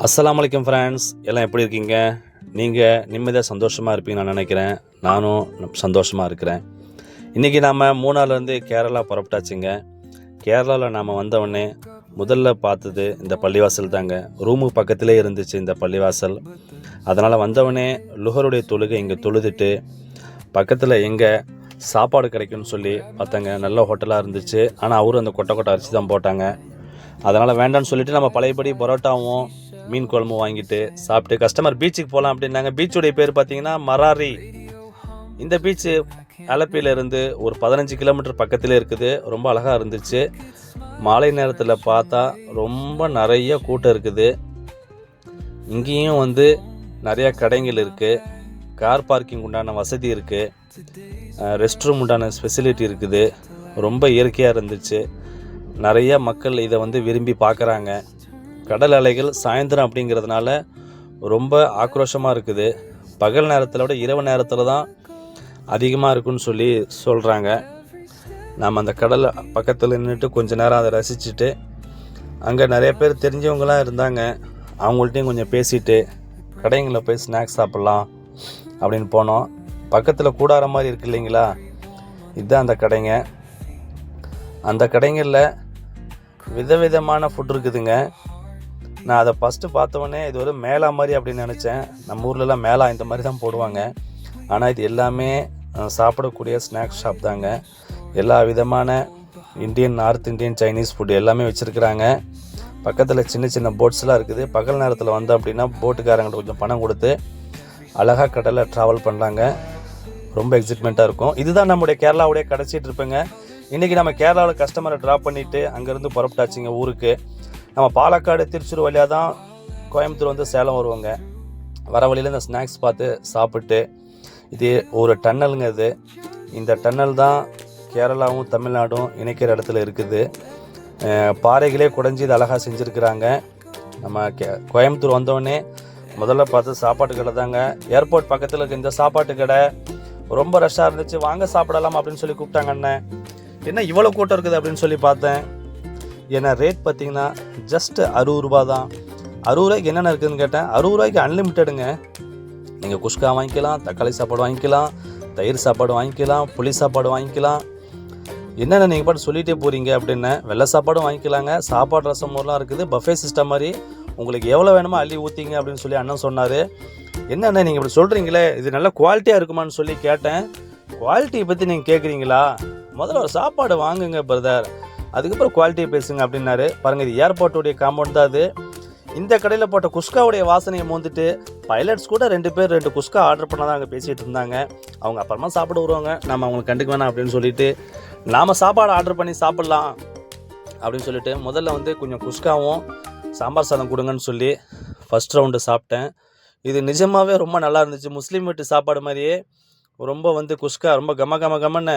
அஸ்ஸலாமு அலைக்கும் ஃப்ரெண்ட்ஸ், எல்லாம் எப்படி இருக்கீங்க? நீங்கள் நிம்மதியாக சந்தோஷமாக இருப்பீங்கன்னு நான் நினைக்கிறேன். நானும் சந்தோஷமாக இருக்கிறேன். இன்றைக்கி நாம் மூணார்லேருந்து கேரளா புறப்பட்டாச்சுங்க. கேரளாவில் நாம் வந்தவுடனே முதல்ல பார்த்தது இந்த பள்ளிவாசல் தாங்க. ரூமுக்கு பக்கத்திலே இருந்துச்சு இந்த பள்ளிவாசல். அதனால் வந்தவுடனே லுஹருடைய தொழுகை இங்கே தொழுதுட்டு பக்கத்தில் எங்கே சாப்பாடு கிடைக்கும்னு சொல்லி பார்த்தாங்க. நல்ல ஹோட்டலாக இருந்துச்சு. ஆனால் அவரும் அந்த கொட்டை அரிசி தான் போட்டாங்க. அதனால் வேண்டான்னு சொல்லிவிட்டு நம்ம பழையபடி பரோட்டாவும் மீன் குழம்பு வாங்கிட்டு சாப்பிட்டு கஸ்டமர் பீச்சுக்கு போகலாம் அப்படின்னாங்க. பீச்சுடைய பேர் பார்த்தீங்கன்னா மராரி. இந்த பீச்சு அலப்பியிலேருந்து ஒரு 15 கிலோமீட்டர் பக்கத்தில் இருக்குது. ரொம்ப அழகாக இருந்துச்சு. மாலை நேரத்தில் பார்த்தா ரொம்ப நிறைய கூட்டம் இருக்குது. இங்கேயும் நிறையா கடைகள் இருக்குது. கார் பார்க்கிங் உண்டான வசதி இருக்குது. ரெஸ்ட் ரூம் உண்டான ஃபெசிலிட்டி இருக்குது. ரொம்ப இயற்கையாக இருந்துச்சு. நிறைய மக்கள் இதை விரும்பி பார்க்குறாங்க. கடல் அலைகள் சாயந்தரம் அப்படிங்கிறதுனால ரொம்ப ஆக்ரோஷமாக இருக்குது. பகல் நேரத்தில் விட இரவு நேரத்தில் தான் அதிகமாக இருக்குன்னு சொல்லி சொல்கிறாங்க. நாம் அந்த கடல் பக்கத்தில் நின்றுட்டு கொஞ்சம் நேரம் அதை ரசிச்சுட்டு அங்கே நிறைய பேர் தெரிஞ்சவங்களாம் இருந்தாங்க. அவங்கள்ட்டையும் கொஞ்சம் பேசிட்டு கடைங்களில் போய் ஸ்நாக்ஸ் சாப்பிட்லாம் அப்படின்னு போனோம். பக்கத்தில் கூடார மாதிரி இருக்குது இல்லைங்களா, இதுதான் அந்த கடைங்க. அந்த கடைங்களில் விதவிதமான ஃபுட் இருக்குதுங்க. நான் அதை ஃபஸ்ட்டு பார்த்தவொடனே இது ஒரு மேளா மாதிரி அப்படின்னு நினச்சேன். நம்ம ஊர்லலாம் மேளா இந்த மாதிரி தான் போடுவாங்க. ஆனால் இது எல்லாமே சாப்பிடக்கூடிய ஸ்நாக்ஸ் ஷாப் தாங்க. எல்லா விதமான Indian, north Indian, Chinese food எல்லாமே வச்சுருக்குறாங்க. பக்கத்தில் சின்ன சின்ன போட்ஸ்லாம் இருக்குது. பகல் நேரத்தில் வந்தோம் அப்படின்னா போட்டுக்காரங்கள்ட்ட கொஞ்சம் பணம் கொடுத்து அழகாக கடலில் ட்ராவல் பண்ணலாங்க. ரொம்ப எக்ஸைட்மெண்ட்டாக இருக்கும். இதுதான் நம்முடைய கேரளாவுடைய கடைசி ட்ரிப்புங்க. இன்றைக்கி நம்ம கேரளாவில் கஸ்டமரை ட்ராப் பண்ணிவிட்டு அங்கேருந்து புறப்பட்டாச்சுங்க ஊருக்கு. நம்ம பாலக்காடு, திருச்சூர் வழியாக தான் கோயம்புத்தூர் சேலம் வருவோங்க. வர வழியில் இந்த ஸ்நாக்ஸ் பார்த்து சாப்பிட்டு, இது ஒரு டன்னலுங்க. இது இந்த டன்னல் தான் கேரளாவும் தமிழ்நாடும் இணைக்கிற இடத்துல இருக்குது. பாறைகளே குடைஞ்சி இது அழகாக செஞ்சுருக்குறாங்க. நம்ம கோயம்புத்தூர் வந்தோடனே முதல்ல பார்த்து சாப்பாட்டு கடை தாங்க. ஏர்போர்ட் பக்கத்தில் இருக்க இந்த சாப்பாட்டு கடை ரொம்ப ரஷ்ஷாக இருந்துச்சு. வாங்க சாப்பிடலாம் அப்படின்னு சொல்லி கூப்பிட்டாங்க. அண்ணன் என்ன இவ்வளோ கூட்டம் இருக்குது அப்படின்னு சொல்லி பார்த்தேன். ஏன்னா ரேட் பார்த்தீங்கன்னா ஜஸ்ட் 60 ரூபா தான். 60 ரூபாய்க்கு என்னென்ன இருக்குதுன்னு கேட்டேன். 60 ரூபாய்க்கு அன்லிமிட்டடுங்க. நீங்கள் குஷ்கா வாங்கிக்கலாம், தக்காளி சாப்பாடு வாங்கிக்கலாம், தயிர் சாப்பாடு வாங்கிக்கலாம், புளி சாப்பாடு வாங்கிக்கலாம். என்னென்ன நீங்கள் பாட்டு சொல்லிகிட்டே போகிறீங்க அப்படின்னு. வெள்ளை சாப்பாடும் வாங்கிக்கலாங்க. சாப்பாடு ரசம் ஊரெலாம் இருக்குது. பஃபே சிஸ்டம் மாதிரி உங்களுக்கு எவ்வளோ வேணுமோ அள்ளி ஊற்றிங்க அப்படின்னு சொல்லி அண்ணன் சொன்னார். என்னென்ன நீங்கள் இப்படி சொல்கிறீங்களே, இது நல்ல குவாலிட்டியாக இருக்குமான்னு சொல்லி கேட்டேன். குவாலிட்டியை பற்றி நீங்கள் கேட்குறீங்களா? முதல்ல ஒரு சாப்பாடு வாங்குங்க பிரதர், அதுக்கப்புறம் குவாலிட்டியை பேசுங்க அப்படின்னாரு. பாருங்கள், இது ஏர்போர்ட்டுடைய காம்பவுண்ட் தான். அது இந்த கடையில் போட்ட குஷ்காவுடைய வாசனையை மோந்துட்டு பைலட்ஸ் கூட 2 பேர் 2 குஷ்கா ஆர்டர் பண்ண தான் அங்கே பேசிகிட்டு இருந்தாங்க. அவங்க அப்புறமா சாப்பிட வருவாங்க, நம்ம அவங்களுக்கு கண்டுக்க வேணாம் அப்படின்னு சொல்லிட்டு நாம் சாப்பாடு ஆர்டர் பண்ணி சாப்பிட்லாம் அப்படின்னு சொல்லிட்டு முதல்ல கொஞ்சம் குஷ்காவும் சாம்பார் சாதம் கொடுங்கன்னு சொல்லி ஃபஸ்ட் ரவுண்டு சாப்பிட்டேன். இது நிஜமாகவே ரொம்ப நல்லா இருந்துச்சு. முஸ்லீம் வீட்டு சாப்பாடு மாதிரியே ரொம்ப குஷ்கா ரொம்ப கமன்னு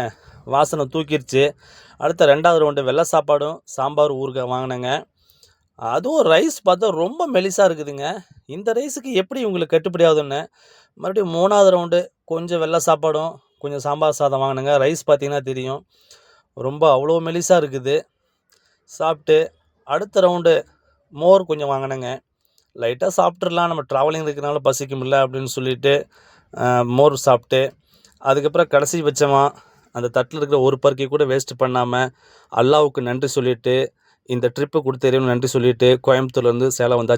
வாசனை தூக்கிடுச்சு. அடுத்த 2வது ரவுண்டு வெள்ளை சாப்பாடும் சாம்பார் ஊறுகாய் வாங்கினேங்க. அதுவும் ரைஸ் பார்த்தா ரொம்ப மெலிசாக இருக்குதுங்க. இந்த ரைஸுக்கு எப்படி உங்களுக்கு கட்டுப்படி ஆகுதுன்னு மறுபடியும் 3வது ரவுண்டு கொஞ்சம் வெள்ளை சாப்பாடும் கொஞ்சம் சாம்பார் சாதம் வாங்கினேங்க. ரைஸ் பார்த்திங்கன்னா தெரியும், ரொம்ப அவ்வளோ மெலிசாக இருக்குது. சாப்பிட்டு அடுத்த ரவுண்டு மோர் கொஞ்சம் வாங்கினேங்க. லைட்டாக சாப்பிட்றலாம், நம்ம ட்ராவலிங் இருக்கிறனால பசிக்குமில்ல அப்படின்னு சொல்லிட்டு மோர் சாப்பிட்டு அதுக்கப்புறம் கடைசி பட்சமாக அந்த தட்டில் இருக்கிற ஒரு பருக்கை கூட வேஸ்ட் பண்ணாமல் அல்லாவுக்கு நன்றி சொல்லிவிட்டு இந்த ட்ரிப்பு கொடுத்த இறைவனுக்கு நன்றி சொல்லிவிட்டு கோயம்புத்தூர்லேருந்து சேலம் வந்தாச்சு.